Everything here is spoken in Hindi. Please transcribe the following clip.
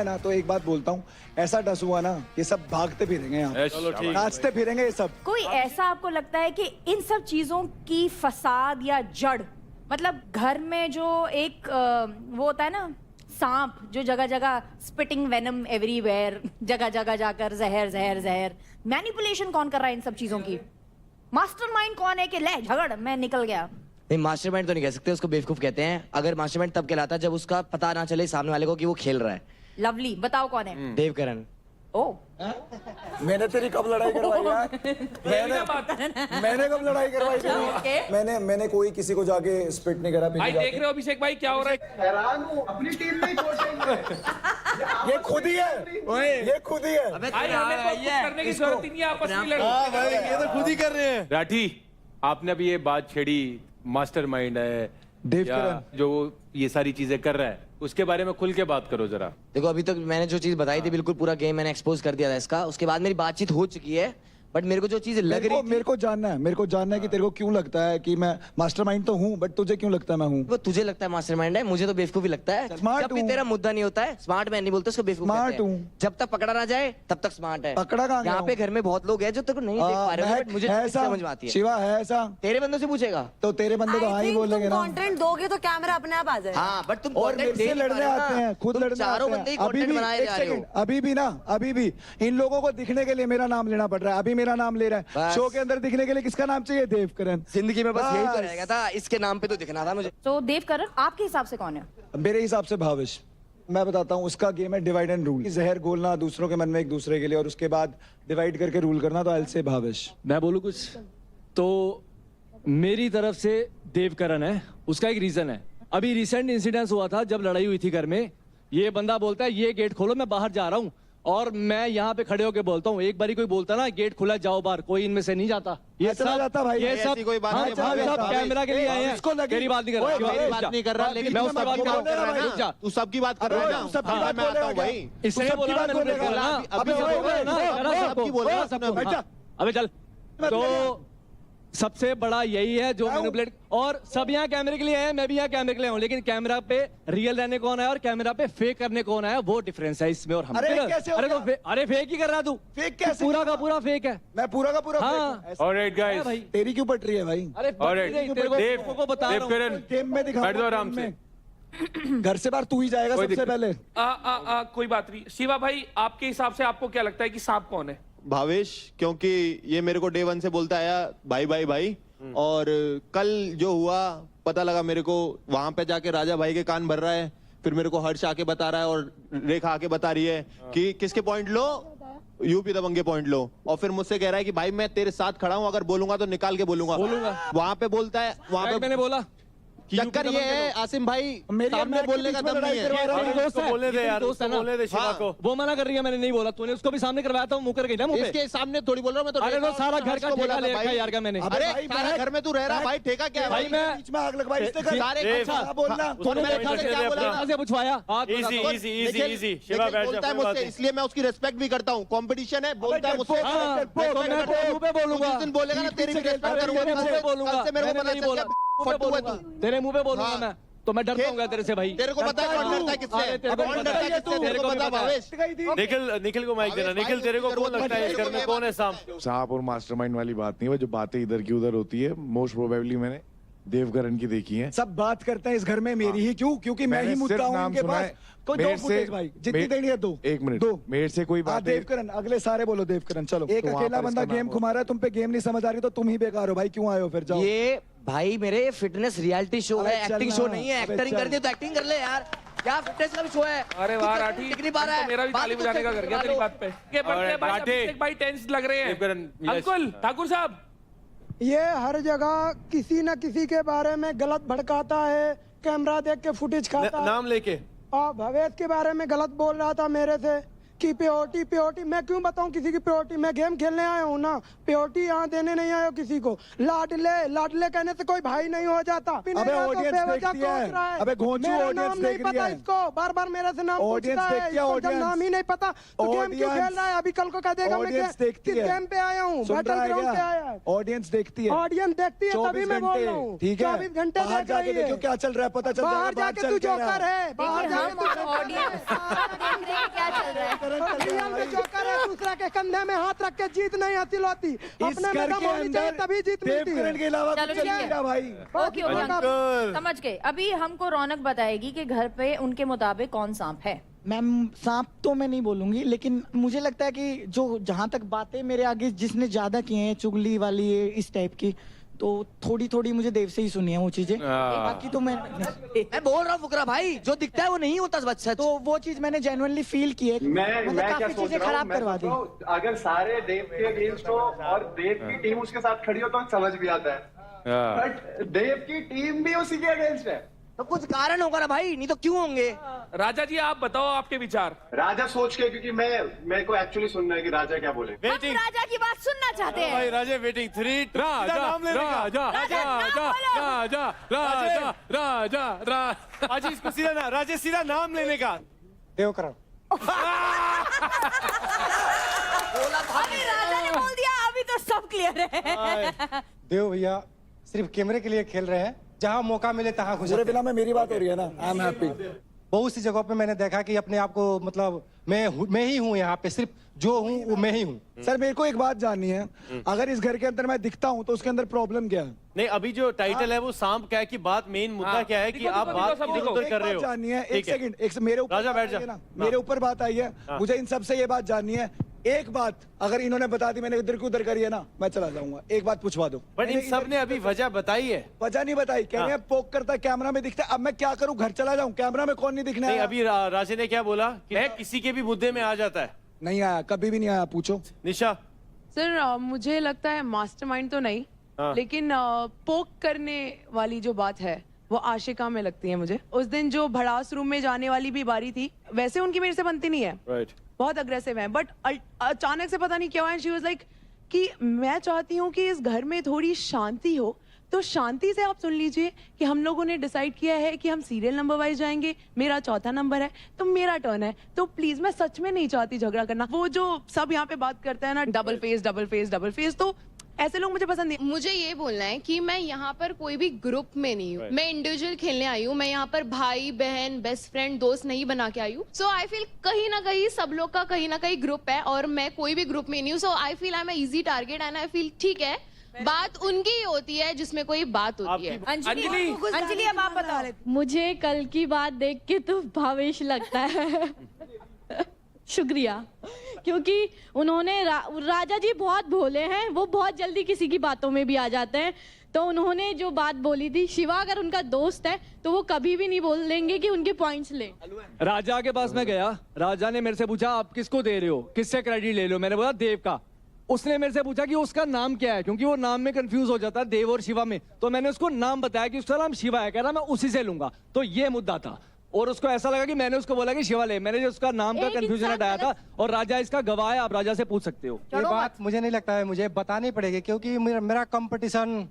है ना, तो एक बात बोलता हूँ, ऐसा डस हुआ ना, ये सब भागते फिरेंगे यहाँ, चलो ठीक है। नाचते फिरेंगे ये सब। कोई ऐसा आपको लगता है कि इन सब चीजों की फसाद या जड़, मतलब घर में जो एक वो होता है ना सांप, जो जगह जगह स्पिटिंग वेनम एवरीवेयर, जगह जगह जाकर जहर जहर जहर, मैनिपुलेशन कौन कर रहा है इन सब चीजों की? मास्टरमाइंड कौन है कि ले झगड़ मैं निकल गया? नहीं, मास्टरमाइंड तो नहीं कह सकते, उसको बेवकूफ कहते हैं। अगर मास्टरमाइंड तब कहलाता है जब उसका पता ना चले सामने वाले को कि वो खेल रहा है। लवली, बताओ कौन है? देवकरण। ओ मैंने तेरी कब लड़ाई करवाई यार? मैंने कब लड़ाई करवाई तेरी? मैंने कोई किसी को जाके स्पिट नहीं करा। भाई देख रहे हो अभिषेक भाई क्या हो रहा है? हैरान हूँ, अपनी टीम में ये खुद ही है, ये खुद ही है। भाई हमें तो कुछ करने की जरूरत ही नहीं है, आपस में लड़ो। भाई ये तो खुद ही कर रहे हैं। राठी, आपने अभी ये बात छेड़ी, मास्टरमाइंड है देवकरण या जो ये सारी चीजें कर रहा है, उसके बारे में खुल के बात करो जरा। देखो, अभी तक मैंने जो चीज बताई थी बिल्कुल पूरा गेम मैंने एक्सपोज कर दिया था इसका। उसके बाद मेरी बातचीत हो चुकी है, बट मेरे को जो चीज लग रही थी, मेरे को जानना है कि तेरे को क्यों लगता है कि मैं मास्टरमाइंड तो हूँ, बट तुझे क्यों लगता है मैं हूँ? वो तुझे लगता है मास्टरमाइंड है, मुझे तो बेवकूफी लगता है। स्मार्ट जब भी हूँ। तेरा मुद्दा नहीं होता है, स्मार्ट मैं नहीं बोलता, उसको बेवकूफ स्मार्ट कहते हैं। हूँ। जब तक पकड़ा ना जाए तब तक स्मार्ट है। पकड़ा कहाँ गया यहाँ पे हूँ? घर में बहुत लोग हैं जो तेरे को नहीं देख पा रहे हो, बट मुझे है चीज़ ऐसा? समझ में आती है। शिवा है ऐसा? तेरे बंदों से पूछेगा तो तेरे बंदे तो हाँ ही बोलेंगे ना। कंटेंट दोगे तो कैमरा अपने आप आ जाएगा। हाँ, बट तुम और content मेरे दे से नहीं पा लड़ने रहे हो आते ना। हैं, खुद तुम लड़ने चारों आते बंदे ही हैं। अभी content भी बनाए एक जा रहे हो। सेकंड, अभी भी इन लोगों को दिखने के लिए मेरा नाम लेना पड़ रहा है। अभी मेरा नाम ले रहा है, बस। शो के अंदर दिखने के लिए किसका नाम चाहिए? देवकरण। जिंदगी में बस यही तो बस। रहेगा था, इसके नाम पे तो दिखना था मुझे। तो देवकरण आपके हिसाब से कौन है? मेरे हिसाब से भाविश। मैं बताता हूँ, उसका गेम है डिवाइड एंड रूल। जहर घोलना दूसरों के मन में एक दूसरे के लिए, और उसके बाद डिवाइड करके रूल करना। तो आई विल से भाविश। मैं बोलूं कुछ तो मेरी तरफ से देवकरण है। उसका एक रीजन है, अभी रिसेंट इंसिडेंस हुआ था जब लड़ाई हुई थी घर में। ये बंदा बोलता है ये गेट खोलो, मैं बाहर जा रहा हूँ, और मैं यहाँ पे खड़े होके बोलता हूँ। एक बारी कोई बोलता ना गेट खुला जाओ बाहर, कोई इनमें से नहीं जाता। मैं चला जाता भाई। ये ऐसी सब कोई बात हाँ, नहीं, सब भावेश, सब भावेश। कैमरा के लिए आए हैं। इसको लगी- तेरी बात नहीं कर ओए, रहा, मेरी बात नहीं कर रहा, लेकिन मैं तू उसकी सबकी बात बात कर रहा कर रहा है रुक जा। ना, तू सबकी बात कर रहा है ना। सबकी हाँ, बात मैं आता हूँ बोलेगा भाई। क्या? इसने सबकी बोला बात ना, मैंने बोलेगा। बोला ना, अभी अभी बोलेगा, बोला ना, अभी करा सबको, बोलेगा, करा सबको। बैठ जा। अबे चल। तो सबसे बड़ा यही है जो मैनिपुलेट, और सब यहाँ कैमरे के लिए है, मैं भी यहाँ कैमरे के लिए हूँ, लेकिन कैमरा पे रियल रहने कौन है और कैमरा पे फेक करने कौन है, वो डिफरेंस है इसमें और हम। अरे कैसे हो अरे तो गया? अरे फेक ही कर रहा तू। फेक कैसे? पूरा का पूरा फेक है। मैं पूरा का पूरा हाँ। फेक हूँ। ऑलराइट है गाइस, भाई। तेरी क्यों पट रही है भाई? अरे ऑलराइट तेरे को देव, लोगों को बता रहा हूँ। देवकरण गेम में दिखा। बैठ जाओ आराम से। घर से बाहर तू ही जाएगा कोई सबसे दिक्कत- पहले। कोई बात नहीं। शिवा भाई, आपके हिसाब से आपको क्या लगता है कि सांप कौन है? भावेश, क्योंकि ये मेरे को डे 1 से बोलता आया भाई भाई भाई, और कल जो हुआ पता लगा मेरे को, वहां पे जाके राजा भाई के कान भर रहा है, फिर मेरे को हर्ष आके बता रहा है और रेखा आके बता रही है कि किसके पॉइंट लो, यूपी दबंगे पॉइंट लो, और फिर मुझसे कह रहा है कि भाई मैं तेरे साथ खड़ा हूं, अगर बोलूंगा तो निकाल के बोलूंगा। वहां पे बोलता है, वहां पे मैंने बोला चक्कर ये है आसिम भाई, सामने बोलने का दम नहीं है। दोस्त है, बोलने दे यार, दोस्त है ना। बोलने दे शिवा हाँ। को। वो मना कर रही है, मैंने नहीं बोला, तूने उसको भी सामने करवाया था, मुकर गई ना मुंह पे। इसके सामने थोड़ी बोल रहा हूं मैं तो। अरे तो सारा घर का को बोला ठेका था ले रखा भाई। है यार का मैंने। अरे भाई, सारा मैं- घर में तू रह रहा भाई, ठेका क्या है भाई भाई? मैं- बीच में आग लगवाई इसने कर। सारे अच्छा, बोलना। तूने मेरे कोई साथ नहीं क्या दे बोला अपना। था? कहाँ से पूछवाया? हाथ इजी बता दो। Easy easy Nikhil- easy. Nikhil Shiva बैठ बोलता है जा, कोई बात मुझसे, नहीं। इसलिए मैं उसकी रेस्पेक्ट भी करता हूँ। कंपटीशन है, बोलता है मुझसे। हाँ, respect तो मैं करता हूँ। मुंह पे बोलूंगा। तू जिस दिन बोलेगा ना तेरी भी रेस्पेक्ट तेरे करूंगा। मुंह पे बोलूंगा, कल से मेरे को मैंने पता नहीं चल बोला। गया, मुंह पे फट्टू है बोलूंगा। तू। तेरे मुंह पे बोलूंगा हाँ। मैं, तो मैं डरता हूँ तेरे से भाई। तेरे को पता है कौन डरता है किससे? अरे तेरे को कौन पता डरता है, है किससे? तेरे तेरे को को भी पता पता है। भावेश? निखिल को माइक देना। निखिल, तेरे को कौन लगता है इस घर में कौन है सांप? सांप और मास्टरमाइंड वाली बात नहीं है, वो जो बातें इधर की उधर होती है, मोस्ट प्रोबेबली मैंने देवकरण की देखी है। सब बात करते हैं इस घर में मेरी ही क्यों? क्योंकि मैं ही मैंने मुद्दा सिर्फ हूँ नाम इनके सुना पास। है। कोई दो मेरे से- फुटेज भाई, जितनी देनी है दो। एक मिनट, दो। मेरे से कोई हाँ बात देवकरण, अगले सारे बोलो देवकरण। चलो, एक वहाँ अकेला पर बंदा इसका गेम नाम घुमा रहा है, तुम पे गेम नहीं समझ आ रही तो तुम ही बेकार हो भाई। क्यों आए हो फिर? जाओ। ये भाई मेरे फिटनेस रियलिटी शो अबे है, चल एक्टिंग ना, शो नहीं है। अबे एक्टिंग चल। कर दी तो एक्टिंग कर ले यार, क्या फिटनेस का भी शो है। अरे तू वाह तो राठी, दिख नहीं पा रहा है। मेरा भी बात ताली तो बजाने का सही कर गया करा तेरी लो। बात पे। के बर्थडे भाई, राठी। अभिषेक भाई टेंस लग रहे हैं। देवकरण, यस। अंकुल ठाकुर साहब, ये हर जगह किसी न किसी के बारे में गलत भड़काता है, कैमरा देख के फुटेज खाता है। नाम लेके। और भवेश के बारे में गलत बोल रहा था मेरे से कि प्योरिटी प्योरिटी। मैं क्यों बताऊं किसी की प्योरिटी? मैं गेम खेलने आया हूँ ना, प्योरिटी यहाँ देने नहीं आया हूँ किसी को। लाडले लाडले कहने से कोई भाई नहीं हो जाता। अबे ऑडियंस देखती है। अबे घोंचू ऑडियंस देख रही नहीं पता है। इसको, बार बार मेरे से नाम ऑडियंस पूछता है। देखती है, इसको जब ऑडियंस। नाम ही नहीं पता तो गेम क्यों खेल रहा है? अभी कल को कह देगा मैं ऑडियंस देखती किस है। गेम पे आया हूँ, सुन बैटल रहा है ग्राउंड पे क्या? आया है। ऑडियंस देखती है। ऑडियंस देखती है, तभी 24 मैं बोल घंटे, रहा हूँ। ठीक है? 24 घंटे बाहर देख जाके रही है। देखो क्या चल रहा है, पता चल बाहर जाएगा। जाके तू जोकर है, बाहर देखिए, जाके हम ऑडियंस देख रहे हैं कि रियल में जोकर है, दूसरा के कंधे में हाथ रख के जीत नहीं हासिल होती, अपने में दम होनी चाहिए तभी जीत मिलती है। के अलावा चलो कुछ ठीक नहीं है। था भाई। ओके ओके अंकल, समझ गए। अभी हमको रौनक बताएगी कि घर पे उनके मुताबिक कौन सांप है। मैम सांप तो मैं नहीं बोलूंगी, लेकिन मुझे लगता है कि जो जहाँ तक बातें मेरे आगे जिसने ज्यादा की हैं, चुगली वाली है इस टाइप की, तो थोड़ी थोड़ी मुझे देव से ही सुनी है वो चीजें। बाकी तो मैं बोल रहा हूँ फुकरा भाई, जो दिखता है वो नहीं होता सच। तो वो चीज मैंने जेन्युइनली फील की है, मतलब काफी चीजें खराब करवा दी। अगर सारे देव के अगेंस्ट हो और देव की टीम उसके साथ खड़ी हो तो समझ भी आता है, बट देव की टीम भी उसी के अगेंस्ट है, तो कुछ कारण होगा ना भाई, नहीं तो क्यों होंगे। राजा जी आप बताओ आपके विचार। राजा सोच के, क्योंकि मेरे को एक्चुअली सुनना है कि राजा क्या बोले। हम राजा की बात सुनना चाहते हैं। भाई राजा वेटिंग 3 राजा राजा राजा राजा राजा राजा आज इसको सीधा राजा सीधा नाम लेने का। देवकरण अभी राजा ने बोल दिया, अभी तो सब क्लियर है। देव भैया सिर्फ कैमरे के लिए खेल रहे हैं, जहाँ मौका मिले तहाँ घुस पूरे फिल्म में मेरी बात हो रही है ना, आई एम हैप्पी। बहुत सी जगहों पे मैंने देखा कि अपने आप को मतलब मैं ही हूँ, यहाँ पे सिर्फ जो हूँ वो मैं ही हूँ। सर मेरे को एक बात जाननी है, अगर इस घर के अंदर मैं दिखता हूँ तो उसके अंदर प्रॉब्लम क्या है? नहीं अभी जो टाइटल है वो सांप क्या है कि बात मेन मुद्दा क्या है कि आप बात इधर उधर कर रहे हो। जाननी है, एक सेकंड, एक मेरे ऊपर राजा बैठ जा। ना, मेरे ऊपर बात आई है, मुझे इन सबसे ये बात जाननी है। एक बात अगर इन्होंने बता दी, मैंने इधर की उधर करी है ना, मैं चला जाऊंगा। एक बात पूछवा दो। बट इन सब ने अभी वजह बताई है। वजह नहीं बताई, कह रहे हैं पोक करता कैमरा में दिखता है। अब मैं क्या करूं, घर चला जाऊं, कैमरा में कौन नहीं दिखना है? अभी राजे ने क्या बोला कि मैं किसी के भी मुद्दे में आ जाता है। नहीं आया, कभी भी नहीं आया, पूछो। निशा सर मुझे लगता है मास्टरमाइंड तो नहीं, लेकिन पोक करने वाली जो बात है वो आशिका में लगती है मुझे। उस दिन जो भड़ास रूम में जाने वाली भी बारी थी, वैसे उनकी मेरे से बनती नहीं है, राइट, बहुत अग्रेसिव है, बट अचानक से पता नहीं क्या है, शी वाज लाइक कि मैं चाहती हूँ कि इस घर में थोड़ी शांति हो, तो शांति से आप सुन लीजिए कि हम लोगों ने डिसाइड किया है कि हम सीरियल नंबर वाइज जाएंगे, मेरा चौथा नंबर है तो मेरा टर्न है, तो प्लीज मैं सच में नहीं चाहती झगड़ा करना। वो जो सब यहाँ पे बात करते हैं ना, double face double face double face, तो ऐसे लोग मुझे पसंद नहीं। मुझे ये बोलना है कि मैं यहाँ पर कोई भी ग्रुप में नहीं हूँ, मैं इंडिविजुअल खेलने आई हूँ। मैं यहाँ पर भाई बहन बेस्ट फ्रेंड दोस्त नहीं बना के आई हूँ। सो आई फील कहीं ना कहीं सब लोग का कहीं ना कहीं ग्रुप है और मैं कोई भी ग्रुप में नहीं हूँ। So I feel I am easy target and I feel ठीक है, बात उनकी ही होती है जिसमें कोई बात होती है। अंजलि अब आप बताओ। मुझे कल की बात देख के तो भावेश लगता है शुक्रिया, क्योंकि उन्होंने राजा जी बहुत भोले हैं, वो बहुत जल्दी किसी की बातों में भी आ जाते हैं। तो उन्होंने जो बात बोली थी, शिवा अगर उनका दोस्त है तो वो कभी भी नहीं बोलेंगे कि उनके पॉइंट्स ले। राजा के पास मैं गया, राजा ने मेरे से पूछा आप किसको दे रहे हो, किससे क्रेडिट ले रहे हो, मैंने बोला देव का। उसने मेरे से पूछा कि उसका नाम क्या है, क्योंकि वो नाम में कंफ्यूज हो जाता है देव और शिवा में। तो मैंने उसको नाम बताया कि उसका नाम शिवा है, कह रहा मैं उसी से लूंगा। तो ये मुद्दा था और उसको ऐसा लगा कि मैंने उसको बोला कि शिवा ले। मैंने जो उसका नाम का कंफ्यूजन हटाया था और राजा इसका गवाह है, आप राजा से पूछ सकते हो। ये बात मुझे नहीं लगता है मुझे बतानी पड़ेगी, क्योंकि मेरा कंपटीशन